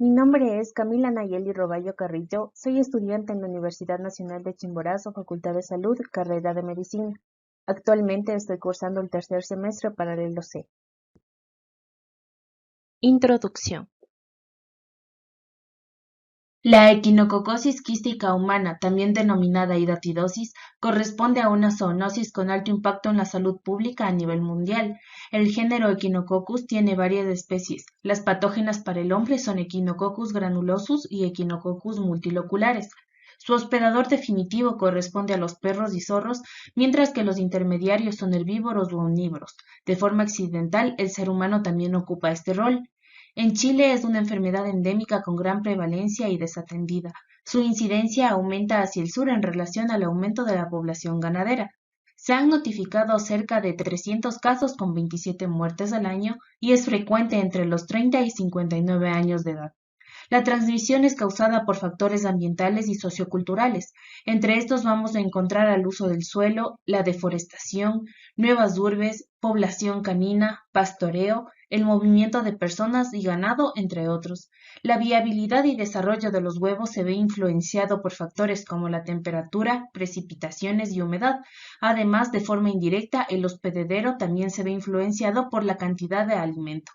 Mi nombre es Camila Nayeli Roballo Carrillo, soy estudiante en la Universidad Nacional de Chimborazo, Facultad de Salud, carrera de Medicina. Actualmente estoy cursando el tercer semestre paralelo C. Introducción. La equinococosis quística humana, también denominada hidatidosis, corresponde a una zoonosis con alto impacto en la salud pública a nivel mundial. El género Echinococcus tiene varias especies. Las patógenas para el hombre son Echinococcus granulosus y Echinococcus multiloculares. Su hospedador definitivo corresponde a los perros y zorros, mientras que los intermediarios son herbívoros u omnívoros. De forma accidental, el ser humano también ocupa este rol. En Chile es una enfermedad endémica con gran prevalencia y desatendida. Su incidencia aumenta hacia el sur en relación al aumento de la población ganadera. Se han notificado cerca de 300 casos con 27 muertes al año y es frecuente entre los 30 y 59 años de edad. La transmisión es causada por factores ambientales y socioculturales. Entre estos vamos a encontrar al uso del suelo, la deforestación, nuevas urbes, población canina, pastoreo, el movimiento de personas y ganado, entre otros. La viabilidad y desarrollo de los huevos se ve influenciado por factores como la temperatura, precipitaciones y humedad. Además, de forma indirecta, el hospedadero también se ve influenciado por la cantidad de alimento.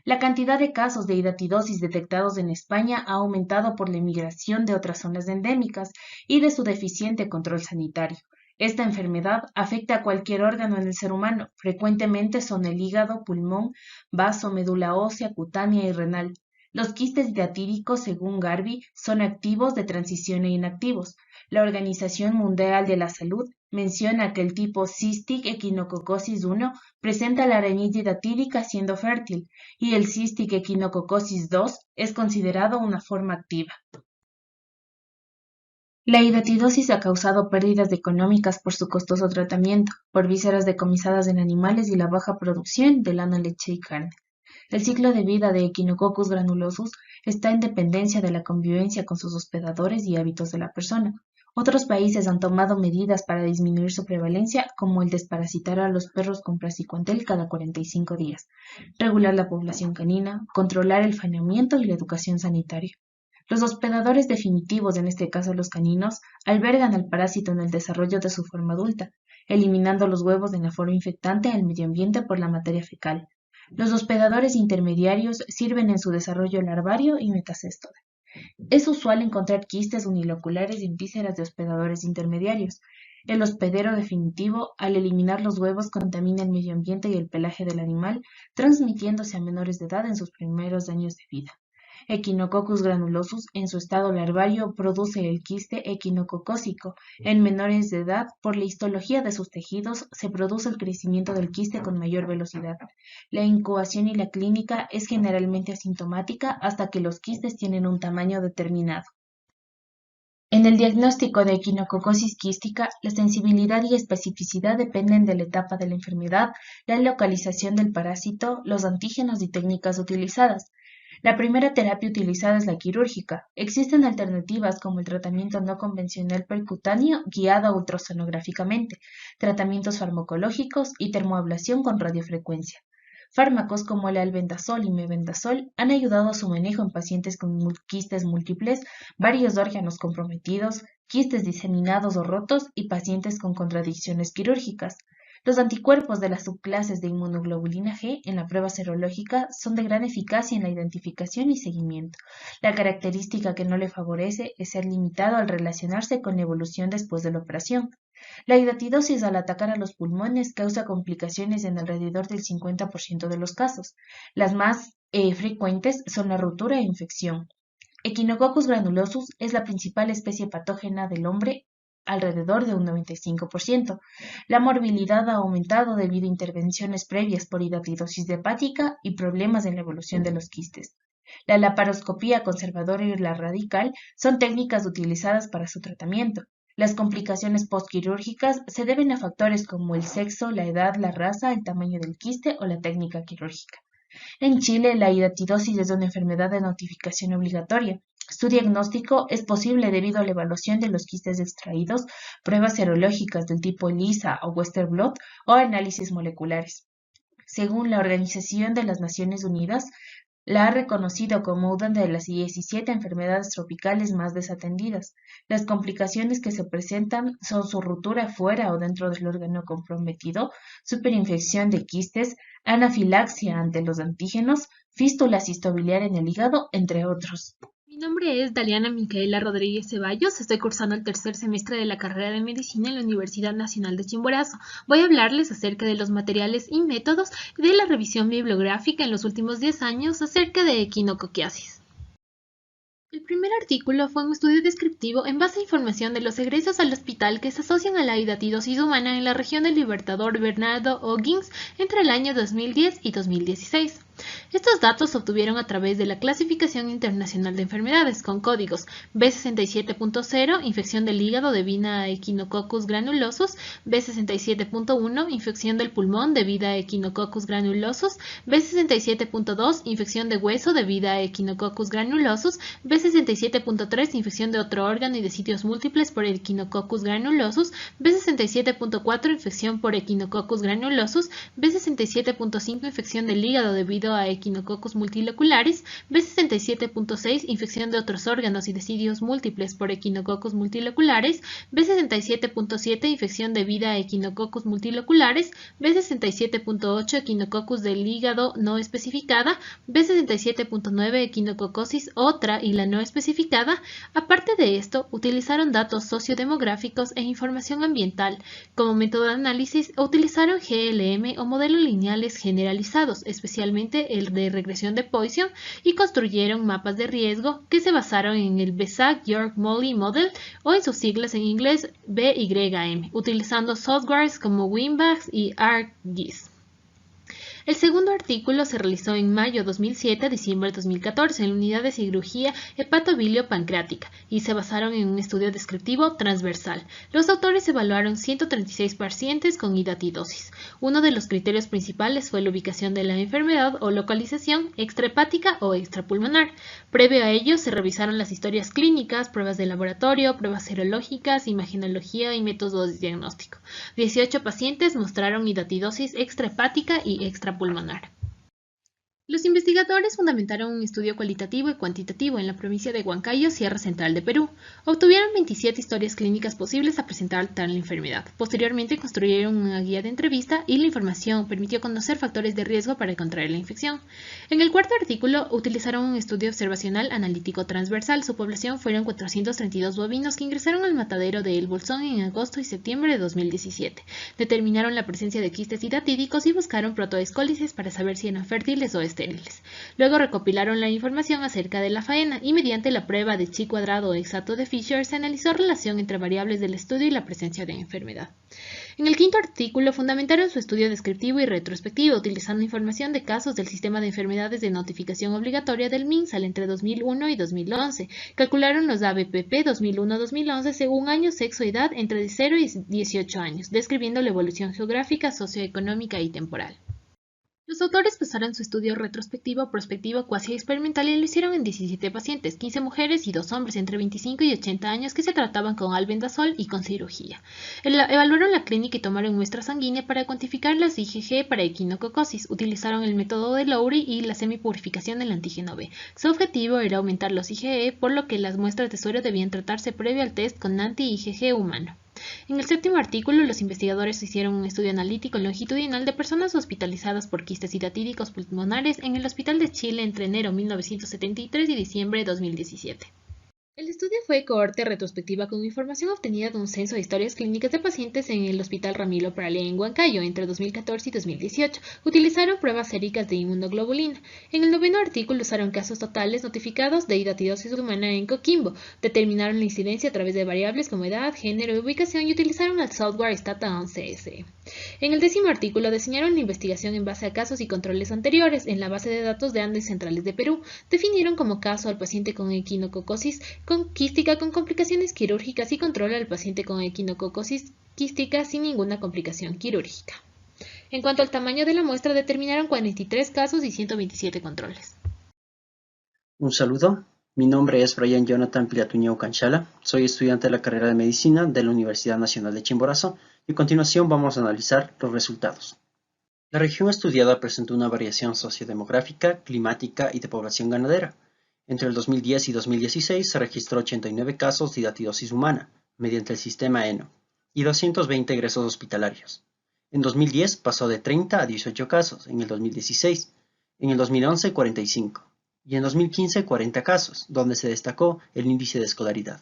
La cantidad de casos de hidatidosis detectados en España ha aumentado por la emigración de otras zonas endémicas y de su deficiente control sanitario. Esta enfermedad afecta a cualquier órgano en el ser humano. Frecuentemente son el hígado, pulmón, vaso, médula ósea, cutánea y renal. Los quistes hidatíricos, según Garvey, son activos de transición e inactivos. La Organización Mundial de la Salud menciona que el tipo Cystic Echinococcus 1 presenta la arenilla hidatídica siendo fértil y el Cystic Echinococcus 2 es considerado una forma activa. La hidatidosis ha causado pérdidas económicas por su costoso tratamiento, por vísceras decomisadas en animales y la baja producción de lana, leche y carne. El ciclo de vida de Echinococcus granulosus está en dependencia de la convivencia con sus hospedadores y hábitos de la persona. Otros países han tomado medidas para disminuir su prevalencia, como el desparasitar a los perros con praziquantel cada 45 días, regular la población canina, controlar el faenamiento y la educación sanitaria. Los hospedadores definitivos, en este caso los caninos, albergan al parásito en el desarrollo de su forma adulta, eliminando los huevos en la forma infectante al medio ambiente por la materia fecal. Los hospedadores intermediarios sirven en su desarrollo larvario y metacéstode. Es usual encontrar quistes uniloculares en vísceras de hospedadores intermediarios. El hospedero definitivo, al eliminar los huevos, contamina el medio ambiente y el pelaje del animal, transmitiéndose a menores de edad en sus primeros años de vida. Echinococcus granulosus, en su estado larvario, produce el quiste equinococócico. En menores de edad, por la histología de sus tejidos, se produce el crecimiento del quiste con mayor velocidad. La incubación y la clínica es generalmente asintomática hasta que los quistes tienen un tamaño determinado. En el diagnóstico de equinococosis quística, la sensibilidad y especificidad dependen de la etapa de la enfermedad, la localización del parásito, los antígenos y técnicas utilizadas. La primera terapia utilizada es la quirúrgica. Existen alternativas como el tratamiento no convencional percutáneo guiado ultrasonográficamente, tratamientos farmacológicos y termoablación con radiofrecuencia. Fármacos como el albendazol y mebendazol han ayudado a su manejo en pacientes con quistes múltiples, varios órganos comprometidos, quistes diseminados o rotos y pacientes con contradicciones quirúrgicas. Los anticuerpos de las subclases de inmunoglobulina G en la prueba serológica son de gran eficacia en la identificación y seguimiento. La característica que no le favorece es ser limitado al relacionarse con la evolución después de la operación. La hidatidosis al atacar a los pulmones causa complicaciones en alrededor del 50% de los casos. Las más frecuentes son la rotura e infección. Echinococcus granulosus es la principal especie patógena del hombre, alrededor de un 95%. La morbilidad ha aumentado debido a intervenciones previas por hidatidosis hepática y problemas en la evolución de los quistes. La laparoscopía conservadora y la radical son técnicas utilizadas para su tratamiento. Las complicaciones postquirúrgicas se deben a factores como el sexo, la edad, la raza, el tamaño del quiste o la técnica quirúrgica. En Chile, la hidatidosis es una enfermedad de notificación obligatoria. Su diagnóstico es posible debido a la evaluación de los quistes extraídos, pruebas serológicas del tipo ELISA o Western blot o análisis moleculares. Según la Organización de las Naciones Unidas, La ha reconocido como una de las 17 enfermedades tropicales más desatendidas. Las complicaciones que se presentan son su ruptura fuera o dentro del órgano comprometido, superinfección de quistes, anafilaxia ante los antígenos, fístula cistobiliar en el hígado, entre otros. Mi nombre es Daliana Micaela Rodríguez Ceballos, estoy cursando el tercer semestre de la carrera de Medicina en la Universidad Nacional de Chimborazo. Voy a hablarles acerca de los materiales y métodos de la revisión bibliográfica en los últimos 10 años acerca de equinocoquiasis. El primer artículo fue un estudio descriptivo en base a información de los egresos al hospital que se asocian a la hidatidosis humana en la región del Libertador Bernardo O'Higgins entre el año 2010 y 2016. Estos datos se obtuvieron a través de la Clasificación Internacional de Enfermedades con códigos B67.0, infección del hígado debido a Echinococcus granulosus, B67.1, infección del pulmón debido a Echinococcus granulosus, B67.2, infección de hueso debido a Echinococcus granulosus, B67.3, infección de otro órgano y de sitios múltiples por Echinococcus granulosus, B67.4, infección por Echinococcus granulosus, B67.5, infección del hígado debido a Echinococcus multilocularis, B67.6, infección de otros órganos y de sitios múltiples por Echinococcus multilocularis, B67.7, infección debida a Echinococcus multilocularis, B67.8, Echinococcus del hígado no especificada, B67.9, Echinococosis otra y la no especificada. Aparte de esto, utilizaron datos sociodemográficos e información ambiental. Como método de análisis, utilizaron GLM o modelos lineales generalizados, especialmente el de regresión de Poisson, y construyeron mapas de riesgo que se basaron en el Besac-York-Molly Model o en sus siglas en inglés BYM, utilizando softwares como Winbase y ArcGIS. El segundo artículo se realizó en mayo 2007 a diciembre 2014 en la unidad de cirugía hepatobilio-pancreática y se basaron en un estudio descriptivo transversal. Los autores evaluaron 136 pacientes con hidatidosis. Uno de los criterios principales fue la ubicación de la enfermedad o localización extrahepática o extrapulmonar. Previo a ello, se revisaron las historias clínicas, pruebas de laboratorio, pruebas serológicas, imagenología y métodos de diagnóstico. 18 pacientes mostraron hidatidosis extrahepática y extrapulmonar. Los investigadores fundamentaron un estudio cualitativo y cuantitativo en la provincia de Huancayo, Sierra Central de Perú. Obtuvieron 27 historias clínicas posibles a presentar al tal enfermedad. Posteriormente construyeron una guía de entrevista y la información permitió conocer factores de riesgo para contraer la infección. En el cuarto artículo utilizaron un estudio observacional analítico transversal. Su población fueron 432 bovinos que ingresaron al matadero de El Bolsón en agosto y septiembre de 2017. Determinaron la presencia de quistes hidatídicos y buscaron protoescólisis para saber si eran fértiles o estériles. Luego recopilaron la información acerca de la faena y mediante la prueba de chi cuadrado exacto de Fisher se analizó relación entre variables del estudio y la presencia de enfermedad. En el quinto artículo fundamentaron su estudio descriptivo y retrospectivo utilizando información de casos del sistema de enfermedades de notificación obligatoria del MinSal entre 2001 y 2011. Calcularon los ABPP 2001-2011 según año, sexo y edad entre 0 y 18 años, describiendo la evolución geográfica, socioeconómica y temporal. Los autores basaron su estudio retrospectivo, prospectivo, cuasi experimental y lo hicieron en 17 pacientes, 15 mujeres y 2 hombres entre 25 y 80 años que se trataban con albendazol y con cirugía. Evaluaron la clínica y tomaron muestra sanguínea para cuantificar las IgG para equinococosis. Utilizaron el método de Lowry y la semipurificación del antígeno B. Su objetivo era aumentar los IgE, por lo que las muestras de suero debían tratarse previo al test con anti-IgG humano. En el séptimo artículo, los investigadores hicieron un estudio analítico longitudinal de personas hospitalizadas por quistes hidatídicos pulmonares en el Hospital de Chile entre enero de 1973 y diciembre de 2017. El estudio fue de cohorte retrospectiva con información obtenida de un censo de historias clínicas de pacientes en el Hospital Ramiro Prale en Huancayo entre 2014 y 2018. Utilizaron pruebas séricas de inmunoglobulina. En el noveno artículo usaron casos totales notificados de hidatidosis humana en Coquimbo. Determinaron la incidencia a través de variables como edad, género y ubicación y utilizaron el software Stata11S. En el décimo artículo diseñaron la investigación en base a casos y controles anteriores en la base de datos de Andes Centrales de Perú. Definieron como caso al paciente con equinococosis quística con complicaciones quirúrgicas y controla al paciente con equinococosis quística sin ninguna complicación quirúrgica. En cuanto al tamaño de la muestra, determinaron 43 casos y 127 controles. Un saludo, mi nombre es Brian Jonathan Pilatuño Canchala, soy estudiante de la carrera de Medicina de la Universidad Nacional de Chimborazo y a continuación vamos a analizar los resultados. La región estudiada presentó una variación sociodemográfica, climática y de población ganadera. Entre el 2010 y 2016 se registró 89 casos de hidatidosis humana mediante el sistema ENO y 220 egresos hospitalarios. En 2010 pasó de 30 a 18 casos, en el 2016, en el 2011 45 y en 2015 40 casos, donde se destacó el índice de escolaridad.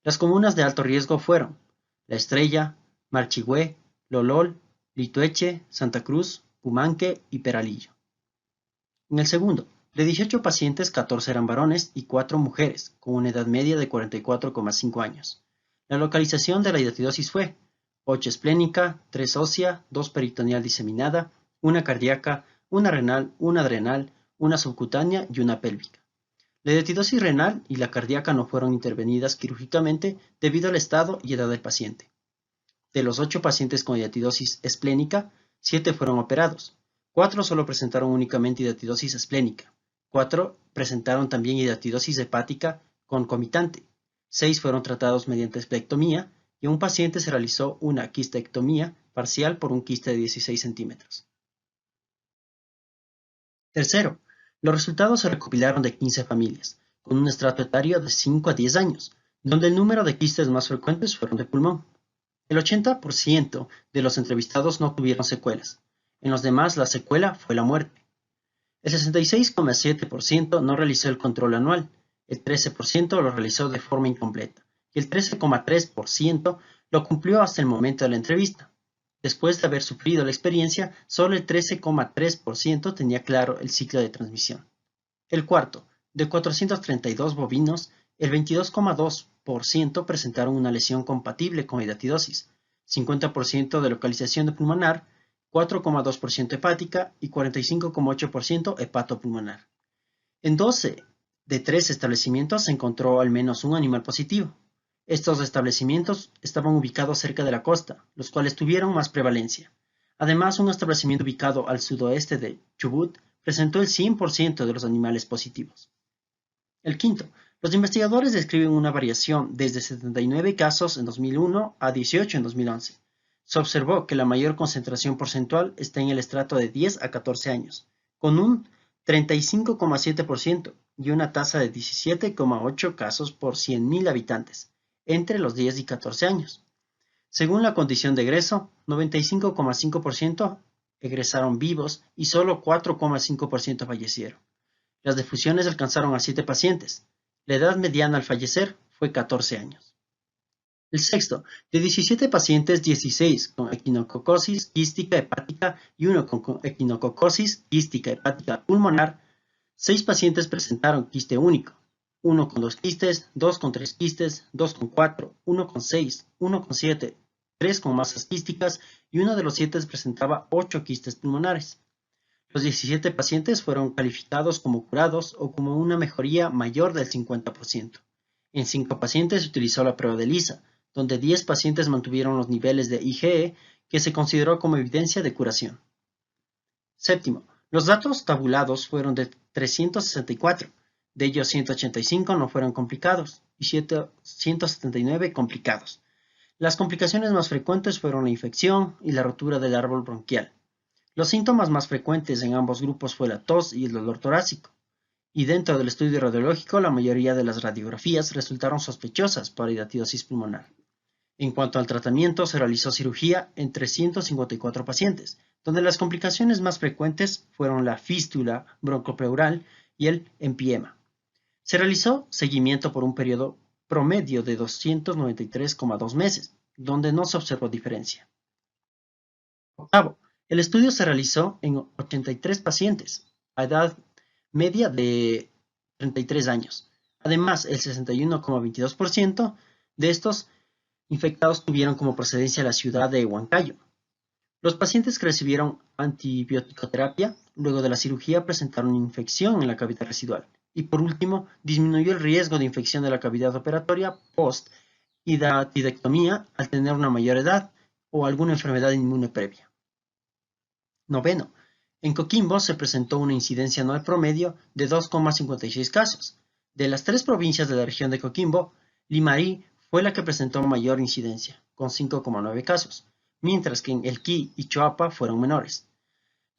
Las comunas de alto riesgo fueron La Estrella, Marchigüe, Lolol, Litueche, Santa Cruz, Pumanque y Peralillo. En el segundo, de 18 pacientes, 14 eran varones y 4 mujeres, con una edad media de 44,5 años. La localización de la hidatidosis fue 8 esplénica, 3 ósea, 2 peritoneal diseminada, 1 cardíaca, 1 renal, 1 adrenal, 1 subcutánea y 1 pélvica. La hidatidosis renal y la cardíaca no fueron intervenidas quirúrgicamente debido al estado y edad del paciente. De los 8 pacientes con hidatidosis esplénica, 7 fueron operados. 4 solo presentaron únicamente hidatidosis esplénica. 4 presentaron también hidatidosis hepática concomitante. 6 fueron tratados mediante esplectomía y a un paciente se realizó una quistectomía parcial por un quiste de 16 centímetros. Tercero, los resultados se recopilaron de 15 familias, con un estrato etario de 5 a 10 años, donde el número de quistes más frecuentes fueron de pulmón. El 80% de los entrevistados no tuvieron secuelas. En los demás, la secuela fue la muerte. El 66,7% no realizó el control anual, el 13% lo realizó de forma incompleta y el 13,3% lo cumplió hasta el momento de la entrevista. Después de haber sufrido la experiencia, solo el 13,3% tenía claro el ciclo de transmisión. El cuarto, de 432 bovinos, el 22,2% presentaron una lesión compatible con hidatidosis, 50% de localización de pulmonar, 4,2% hepática y 45,8% hepatopulmonar. En 12 de 3 establecimientos se encontró al menos un animal positivo. Estos establecimientos estaban ubicados cerca de la costa, los cuales tuvieron más prevalencia. Además, un establecimiento ubicado al sudoeste de Chubut presentó el 100% de los animales positivos. El quinto, los investigadores describen una variación desde 79 casos en 2001 a 18 en 2011. Se observó que la mayor concentración porcentual está en el estrato de 10 a 14 años, con un 35,7% y una tasa de 17,8 casos por 100.000 habitantes, entre los 10 y 14 años. Según la condición de egreso, 95,5% egresaron vivos y solo 4,5% fallecieron. Las defunciones alcanzaron a 7 pacientes. La edad mediana al fallecer fue 14 años. El sexto, de 17 pacientes, 16 con equinococosis quística hepática y 1 con equinococosis quística hepática pulmonar, 6 pacientes presentaron quiste único, 1 con 2 quistes, 2 con 3 quistes, 2 con 4, 1 con 6, 1 con 7, 3 con masas quísticas y uno de los 7 presentaba 8 quistes pulmonares. Los 17 pacientes fueron calificados como curados o como una mejoría mayor del 50%. En 5 pacientes se utilizó la prueba de ELISA, donde 10 pacientes mantuvieron los niveles de IgE que se consideró como evidencia de curación. Séptimo, los datos tabulados fueron de 364, de ellos 185 no fueron complicados y 179 complicados. Las complicaciones más frecuentes fueron la infección y la rotura del árbol bronquial. Los síntomas más frecuentes en ambos grupos fue la tos y el dolor torácico, y dentro del estudio radiológico la mayoría de las radiografías resultaron sospechosas para hidatidosis pulmonar. En cuanto al tratamiento, se realizó cirugía en 354 pacientes, donde las complicaciones más frecuentes fueron la fístula broncopleural y el empiema. Se realizó seguimiento por un periodo promedio de 293,2 meses, donde no se observó diferencia. Octavo, el estudio se realizó en 83 pacientes, a edad media de 33 años. Además, el 61,22% de estos infectados tuvieron como procedencia la ciudad de Huancayo. Los pacientes que recibieron antibioticoterapia luego de la cirugía presentaron infección en la cavidad residual y por último disminuyó el riesgo de infección de la cavidad operatoria post-hidatidotomía al tener una mayor edad o alguna enfermedad inmune previa. Noveno, en Coquimbo se presentó una incidencia anual promedio de 2,56 casos. De las 3 provincias de la región de Coquimbo, Limarí fue la que presentó mayor incidencia, con 5,9 casos, mientras que en Elqui y Choapa fueron menores.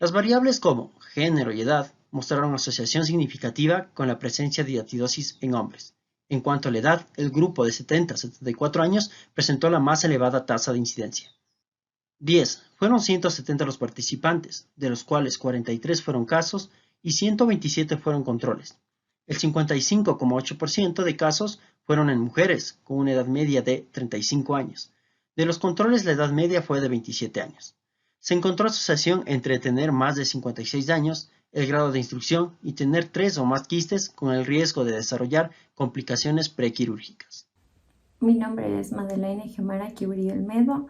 Las variables como género y edad mostraron asociación significativa con la presencia de hidatidosis en hombres. En cuanto a la edad, el grupo de 70 a 74 años presentó la más elevada tasa de incidencia. 10. Fueron 170 los participantes, de los cuales 43 fueron casos y 127 fueron controles. El 55,8% de casos fueron en mujeres, con una edad media de 35 años. De los controles, la edad media fue de 27 años. Se encontró asociación entre tener más de 56 años, el grado de instrucción y tener 3 o más quistes con el riesgo de desarrollar complicaciones prequirúrgicas. Mi nombre es Madeleine Gemara Kiburi Olmedo.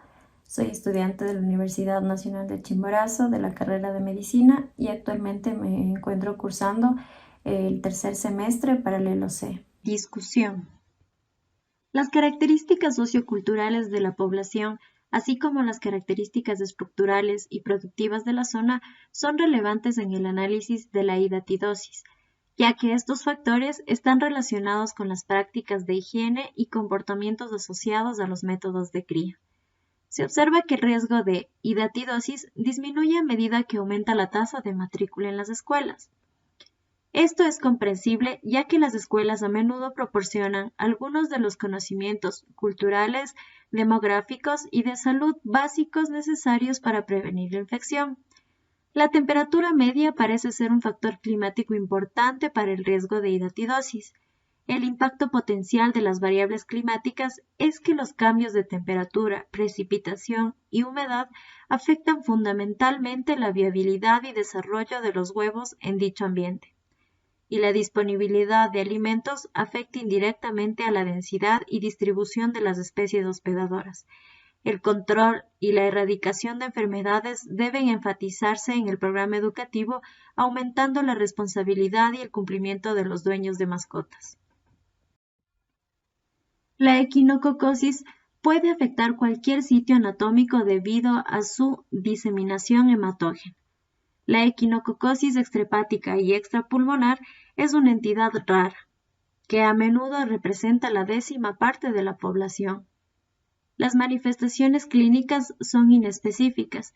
Soy estudiante de la Universidad Nacional de Chimborazo de la carrera de Medicina y actualmente me encuentro cursando el tercer semestre paralelo C. Discusión. Las características socioculturales de la población, así como las características estructurales y productivas de la zona, son relevantes en el análisis de la hidatidosis, ya que estos factores están relacionados con las prácticas de higiene y comportamientos asociados a los métodos de cría. Se observa que el riesgo de hidatidosis disminuye a medida que aumenta la tasa de matrícula en las escuelas. Esto es comprensible ya que las escuelas a menudo proporcionan algunos de los conocimientos culturales, demográficos y de salud básicos necesarios para prevenir la infección. La temperatura media parece ser un factor climático importante para el riesgo de hidatidosis. El impacto potencial de las variables climáticas es que los cambios de temperatura, precipitación y humedad afectan fundamentalmente la viabilidad y desarrollo de los huevos en dicho ambiente. Y la disponibilidad de alimentos afecta indirectamente a la densidad y distribución de las especies hospedadoras. El control y la erradicación de enfermedades deben enfatizarse en el programa educativo, aumentando la responsabilidad y el cumplimiento de los dueños de mascotas. La equinococosis puede afectar cualquier sitio anatómico debido a su diseminación hematógena. La equinococosis extrahepática y extrapulmonar es una entidad rara, que a menudo representa la 10ª parte de la población. Las manifestaciones clínicas son inespecíficas,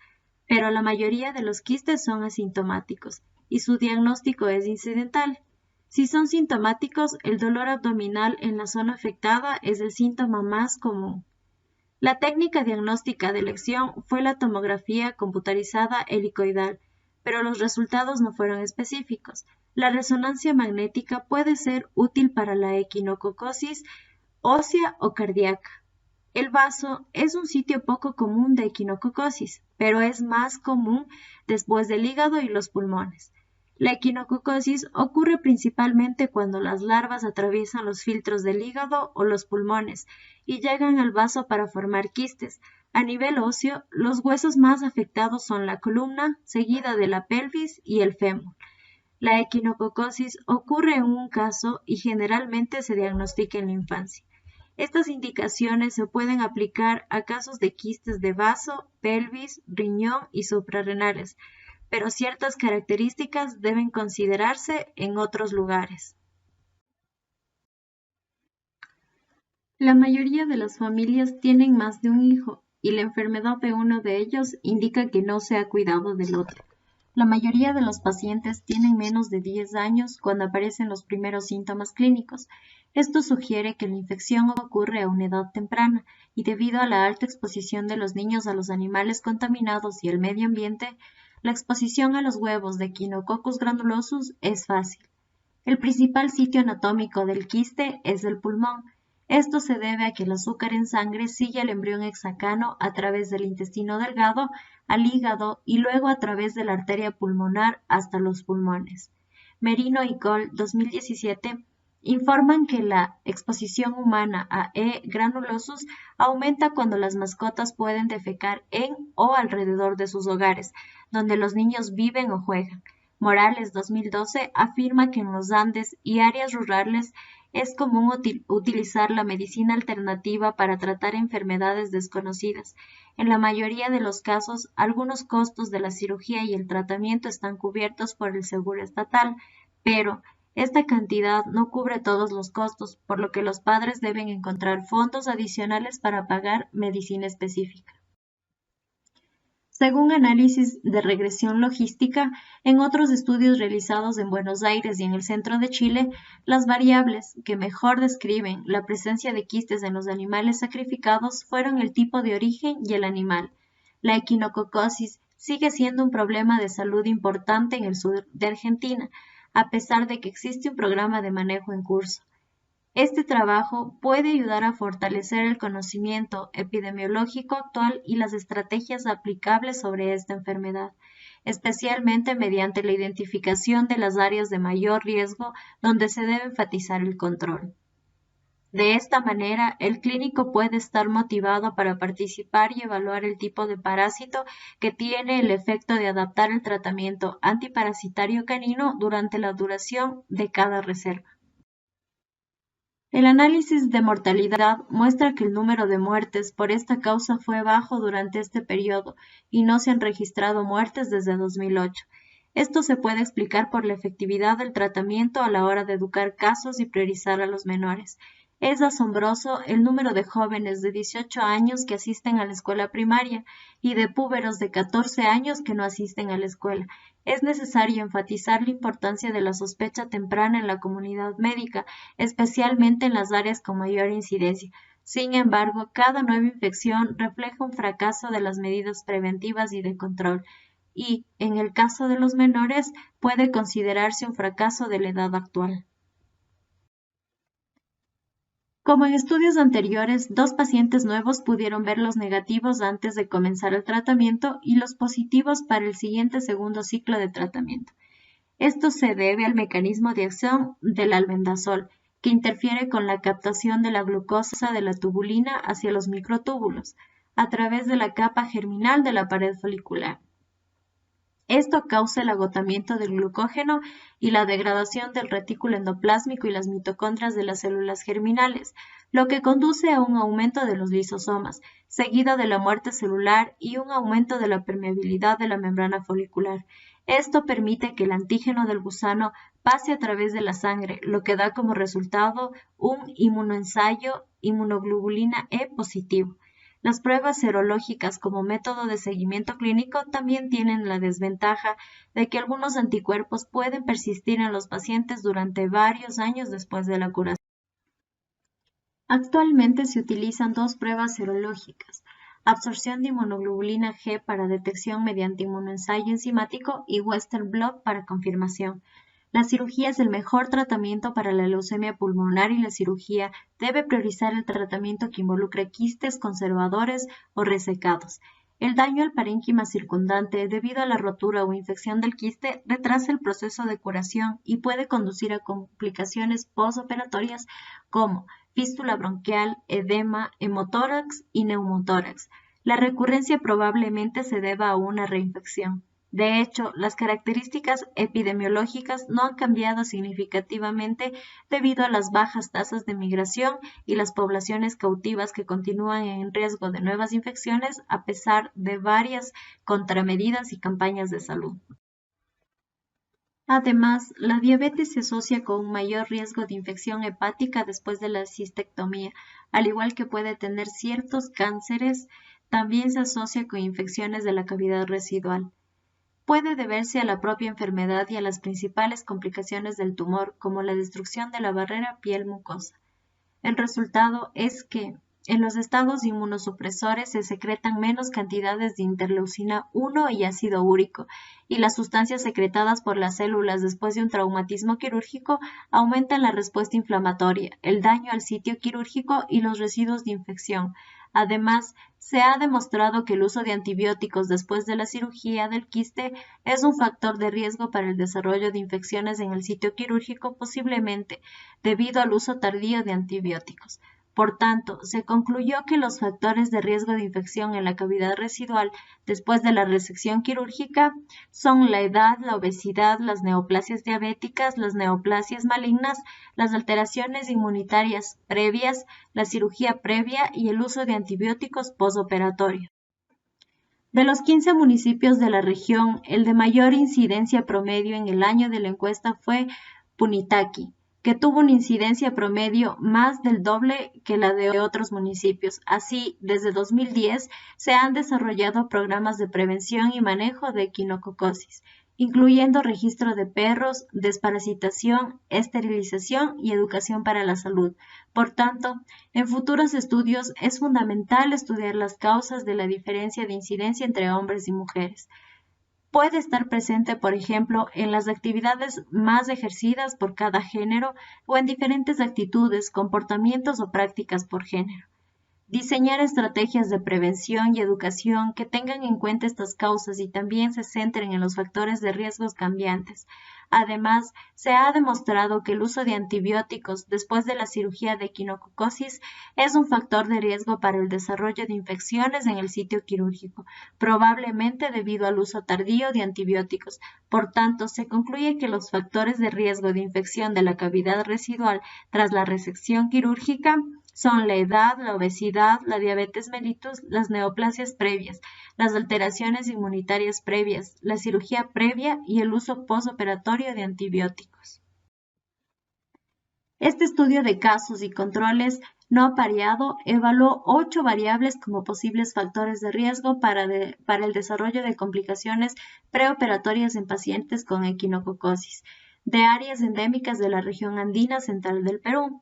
pero la mayoría de los quistes son asintomáticos y su diagnóstico es incidental. Si son sintomáticos, el dolor abdominal en la zona afectada es el síntoma más común. La técnica diagnóstica de elección fue la tomografía computarizada helicoidal, pero los resultados no fueron específicos. La resonancia magnética puede ser útil para la equinococosis ósea o cardíaca. El vaso es un sitio poco común de equinococosis, pero es más común después del hígado y los pulmones. La equinococosis ocurre principalmente cuando las larvas atraviesan los filtros del hígado o los pulmones y llegan al vaso para formar quistes. A nivel óseo, los huesos más afectados son la columna, seguida de la pelvis y el fémur. La equinococosis ocurre en un caso y generalmente se diagnostica en la infancia. Estas indicaciones se pueden aplicar a casos de quistes de vaso, pelvis, riñón y suprarrenales, pero ciertas características deben considerarse en otros lugares. La mayoría de las familias tienen más de un hijo y la enfermedad de uno de ellos indica que no se ha cuidado del otro. La mayoría de los pacientes tienen menos de 10 años cuando aparecen los primeros síntomas clínicos. Esto sugiere que la infección ocurre a una edad temprana y debido a la alta exposición de los niños a los animales contaminados y al medio ambiente, la exposición a los huevos de Echinococcus granulosus es fácil. El principal sitio anatómico del quiste es el pulmón. Esto se debe a que el azúcar en sangre sigue al embrión hexacano a través del intestino delgado al hígado y luego a través de la arteria pulmonar hasta los pulmones. Merino y Cole, 2017, informan que la exposición humana a E. granulosus aumenta cuando las mascotas pueden defecar en o alrededor de sus hogares, donde los niños viven o juegan. Morales, 2012, afirma que en los Andes y áreas rurales es común utilizar la medicina alternativa para tratar enfermedades desconocidas. En la mayoría de los casos, algunos costos de la cirugía y el tratamiento están cubiertos por el seguro estatal, pero esta cantidad no cubre todos los costos, por lo que los padres deben encontrar fondos adicionales para pagar medicina específica. Según análisis de regresión logística, en otros estudios realizados en Buenos Aires y en el centro de Chile, las variables que mejor describen la presencia de quistes en los animales sacrificados fueron el tipo de origen y el animal. La equinococosis sigue siendo un problema de salud importante en el sur de Argentina, a pesar de que existe un programa de manejo en curso. Este trabajo puede ayudar a fortalecer el conocimiento epidemiológico actual y las estrategias aplicables sobre esta enfermedad, especialmente mediante la identificación de las áreas de mayor riesgo donde se debe enfatizar el control. De esta manera, el clínico puede estar motivado para participar y evaluar el tipo de parásito que tiene el efecto de adaptar el tratamiento antiparasitario canino durante la duración de cada reserva. El análisis de mortalidad muestra que el número de muertes por esta causa fue bajo durante este periodo y no se han registrado muertes desde 2008. Esto se puede explicar por la efectividad del tratamiento a la hora de educar casos y priorizar a los menores. Es asombroso el número de jóvenes de 18 años que asisten a la escuela primaria y de púberos de 14 años que no asisten a la escuela. Es necesario enfatizar la importancia de la sospecha temprana en la comunidad médica, especialmente en las áreas con mayor incidencia. Sin embargo, cada nueva infección refleja un fracaso de las medidas preventivas y de control, y, en el caso de los menores, puede considerarse un fracaso de la edad actual. Como en estudios anteriores, 2 pacientes nuevos pudieron ver los negativos antes de comenzar el tratamiento y los positivos para el siguiente segundo ciclo de tratamiento. Esto se debe al mecanismo de acción del albendazol, que interfiere con la captación de la glucosa de la tubulina hacia los microtúbulos, a través de la capa germinal de la pared folicular. Esto causa el agotamiento del glucógeno y la degradación del retículo endoplásmico y las mitocondrias de las células germinales, lo que conduce a un aumento de los lisosomas, seguido de la muerte celular y un aumento de la permeabilidad de la membrana folicular. Esto permite que el antígeno del gusano pase a través de la sangre, lo que da como resultado un inmunoensayo inmunoglobulina E positivo. Las pruebas serológicas como método de seguimiento clínico también tienen la desventaja de que algunos anticuerpos pueden persistir en los pacientes durante varios años después de la curación. Actualmente se utilizan 2 pruebas serológicas: absorción de inmunoglobulina G para detección mediante inmunoensayo enzimático y Western blot para confirmación. La cirugía es el mejor tratamiento para la leucemia pulmonar y la cirugía debe priorizar el tratamiento que involucre quistes conservadores o resecados. El daño al parénquima circundante debido a la rotura o infección del quiste retrasa el proceso de curación y puede conducir a complicaciones postoperatorias como fístula bronquial, edema, hemotórax y neumotórax. La recurrencia probablemente se deba a una reinfección. De hecho, las características epidemiológicas no han cambiado significativamente debido a las bajas tasas de migración y las poblaciones cautivas que continúan en riesgo de nuevas infecciones a pesar de varias contramedidas y campañas de salud. Además, la diabetes se asocia con un mayor riesgo de infección hepática después de la cistectomía, al igual que puede tener ciertos cánceres, también se asocia con infecciones de la cavidad residual. Puede deberse a la propia enfermedad y a las principales complicaciones del tumor, como la destrucción de la barrera piel-mucosa. El resultado es que, en los estados inmunosupresores se secretan menos cantidades de interleucina 1 y ácido úrico, y las sustancias secretadas por las células después de un traumatismo quirúrgico aumentan la respuesta inflamatoria, el daño al sitio quirúrgico y los residuos de infección. Además, se ha demostrado que el uso de antibióticos después de la cirugía del quiste es un factor de riesgo para el desarrollo de infecciones en el sitio quirúrgico, posiblemente debido al uso tardío de antibióticos. Por tanto, se concluyó que los factores de riesgo de infección en la cavidad residual después de la resección quirúrgica son la edad, la obesidad, las neoplasias diabéticas, las neoplasias malignas, las alteraciones inmunitarias previas, la cirugía previa y el uso de antibióticos postoperatorio. De los 15 municipios de la región, el de mayor incidencia promedio en el año de la encuesta fue Punitaqui, que tuvo una incidencia promedio más del doble que la de otros municipios. Así, desde 2010 se han desarrollado programas de prevención y manejo de equinococosis, incluyendo registro de perros, desparasitación, esterilización y educación para la salud. Por tanto, en futuros estudios es fundamental estudiar las causas de la diferencia de incidencia entre hombres y mujeres. Puede estar presente, por ejemplo, en las actividades más ejercidas por cada género o en diferentes actitudes, comportamientos o prácticas por género. Diseñar estrategias de prevención y educación que tengan en cuenta estas causas y también se centren en los factores de riesgos cambiantes. Además, se ha demostrado que el uso de antibióticos después de la cirugía de equinococosis es un factor de riesgo para el desarrollo de infecciones en el sitio quirúrgico, probablemente debido al uso tardío de antibióticos. Por tanto, se concluye que los factores de riesgo de infección de la cavidad residual tras la resección quirúrgica son la edad, la obesidad, la diabetes mellitus, las neoplasias previas, las alteraciones inmunitarias previas, la cirugía previa y el uso postoperatorio de antibióticos. Este estudio de casos y controles no pareado evaluó 8 variables como posibles factores de riesgo para el desarrollo de complicaciones preoperatorias en pacientes con equinococosis de áreas endémicas de la región andina central del Perú.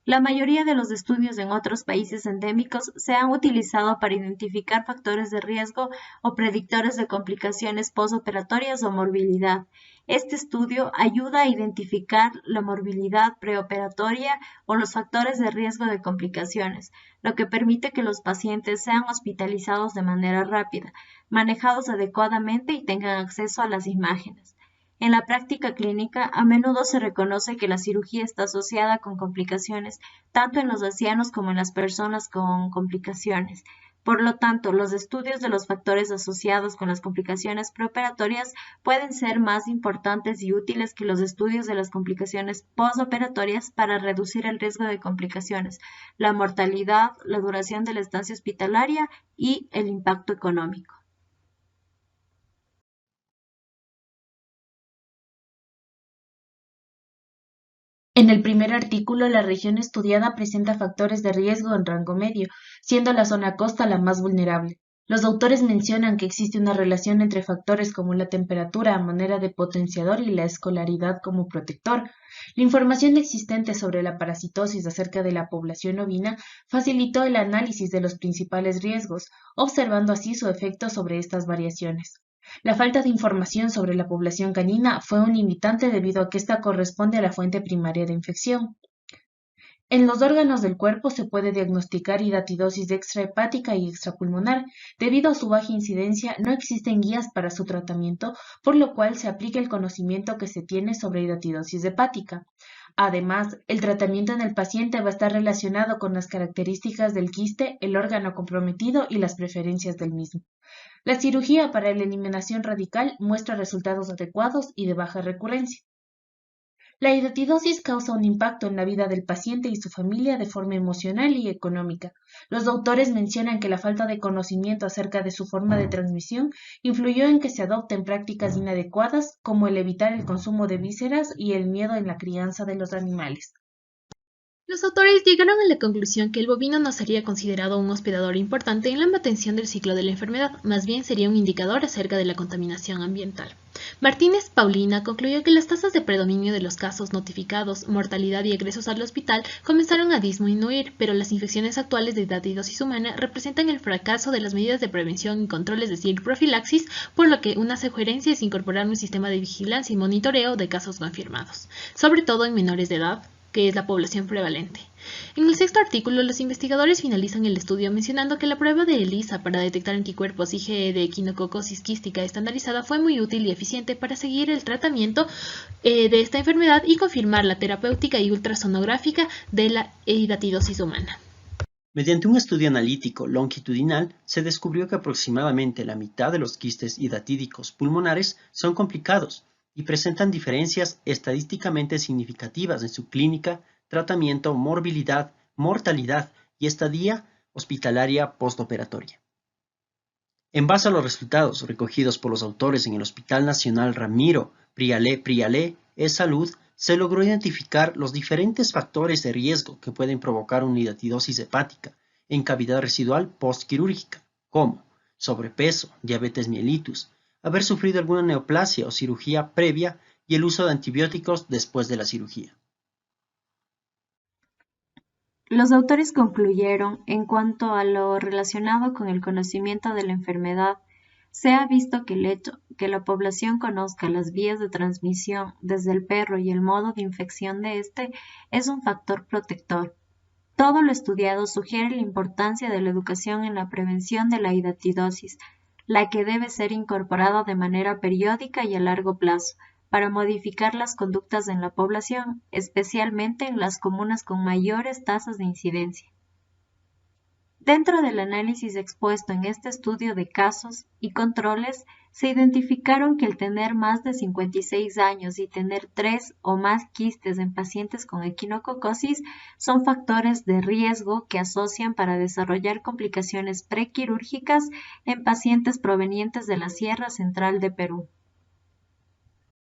La mayoría de los estudios en otros países endémicos se han utilizado para identificar factores de riesgo o predictores de complicaciones postoperatorias o morbilidad. Este estudio ayuda a identificar la morbilidad preoperatoria o los factores de riesgo de complicaciones, lo que permite que los pacientes sean hospitalizados de manera rápida, manejados adecuadamente y tengan acceso a las imágenes. En la práctica clínica, a menudo se reconoce que la cirugía está asociada con complicaciones, tanto en los ancianos como en las personas con complicaciones. Por lo tanto, los estudios de los factores asociados con las complicaciones preoperatorias pueden ser más importantes y útiles que los estudios de las complicaciones postoperatorias para reducir el riesgo de complicaciones, la mortalidad, la duración de la estancia hospitalaria y el impacto económico. En el primer artículo, la región estudiada presenta factores de riesgo en rango medio, siendo la zona costa la más vulnerable. Los autores mencionan que existe una relación entre factores como la temperatura a manera de potenciador y la escolaridad como protector. La información existente sobre la parasitosis acerca de la población ovina facilitó el análisis de los principales riesgos, observando así su efecto sobre estas variaciones. La falta de información sobre la población canina fue un limitante debido a que ésta corresponde a la fuente primaria de infección. En los órganos del cuerpo se puede diagnosticar hidatidosis extrahepática y extrapulmonar. Debido a su baja incidencia, no existen guías para su tratamiento, por lo cual se aplica el conocimiento que se tiene sobre hidatidosis hepática. Además, el tratamiento en el paciente va a estar relacionado con las características del quiste, el órgano comprometido y las preferencias del mismo. La cirugía para la eliminación radical muestra resultados adecuados y de baja recurrencia. La hidatidosis causa un impacto en la vida del paciente y su familia de forma emocional y económica. Los autores mencionan que la falta de conocimiento acerca de su forma de transmisión influyó en que se adopten prácticas inadecuadas como el evitar el consumo de vísceras y el miedo en la crianza de los animales. Los autores llegaron a la conclusión que el bovino no sería considerado un hospedador importante en la mantención del ciclo de la enfermedad, más bien sería un indicador acerca de la contaminación ambiental. Martínez Paulina concluyó que las tasas de predominio de los casos notificados, mortalidad y egresos al hospital comenzaron a disminuir, pero las infecciones actuales de hidatidosis humana representan el fracaso de las medidas de prevención y control, es decir, profilaxis, por lo que una sugerencia es incorporar un sistema de vigilancia y monitoreo de casos confirmados, sobre todo en menores de edad, que es la población prevalente. En el sexto artículo, los investigadores finalizan el estudio mencionando que la prueba de ELISA para detectar anticuerpos IgE de equinococosis quística estandarizada fue muy útil y eficiente para seguir el tratamiento de esta enfermedad y confirmar la terapéutica y ultrasonográfica de la hidatidosis humana. Mediante un estudio analítico longitudinal, se descubrió que aproximadamente la mitad de los quistes hidatídicos pulmonares son complicados y presentan diferencias estadísticamente significativas en su clínica, tratamiento, morbilidad, mortalidad y estadía hospitalaria postoperatoria. En base a los resultados recogidos por los autores en el Hospital Nacional Ramiro Priale E-Salud, se logró identificar los diferentes factores de riesgo que pueden provocar una hidatidosis hepática en cavidad residual postquirúrgica, como sobrepeso, diabetes mellitus, haber sufrido alguna neoplasia o cirugía previa y el uso de antibióticos después de la cirugía. Los autores concluyeron, en cuanto a lo relacionado con el conocimiento de la enfermedad, se ha visto que el hecho que la población conozca las vías de transmisión desde el perro y el modo de infección de este es un factor protector. Todo lo estudiado sugiere la importancia de la educación en la prevención de la hidatidosis, la que debe ser incorporada de manera periódica y a largo plazo, para modificar las conductas en la población, especialmente en las comunas con mayores tasas de incidencia. Dentro del análisis expuesto en este estudio de casos y controles, se identificaron que el tener más de 56 años y tener 3 o más quistes en pacientes con equinococosis son factores de riesgo que asocian para desarrollar complicaciones prequirúrgicas en pacientes provenientes de la Sierra Central de Perú.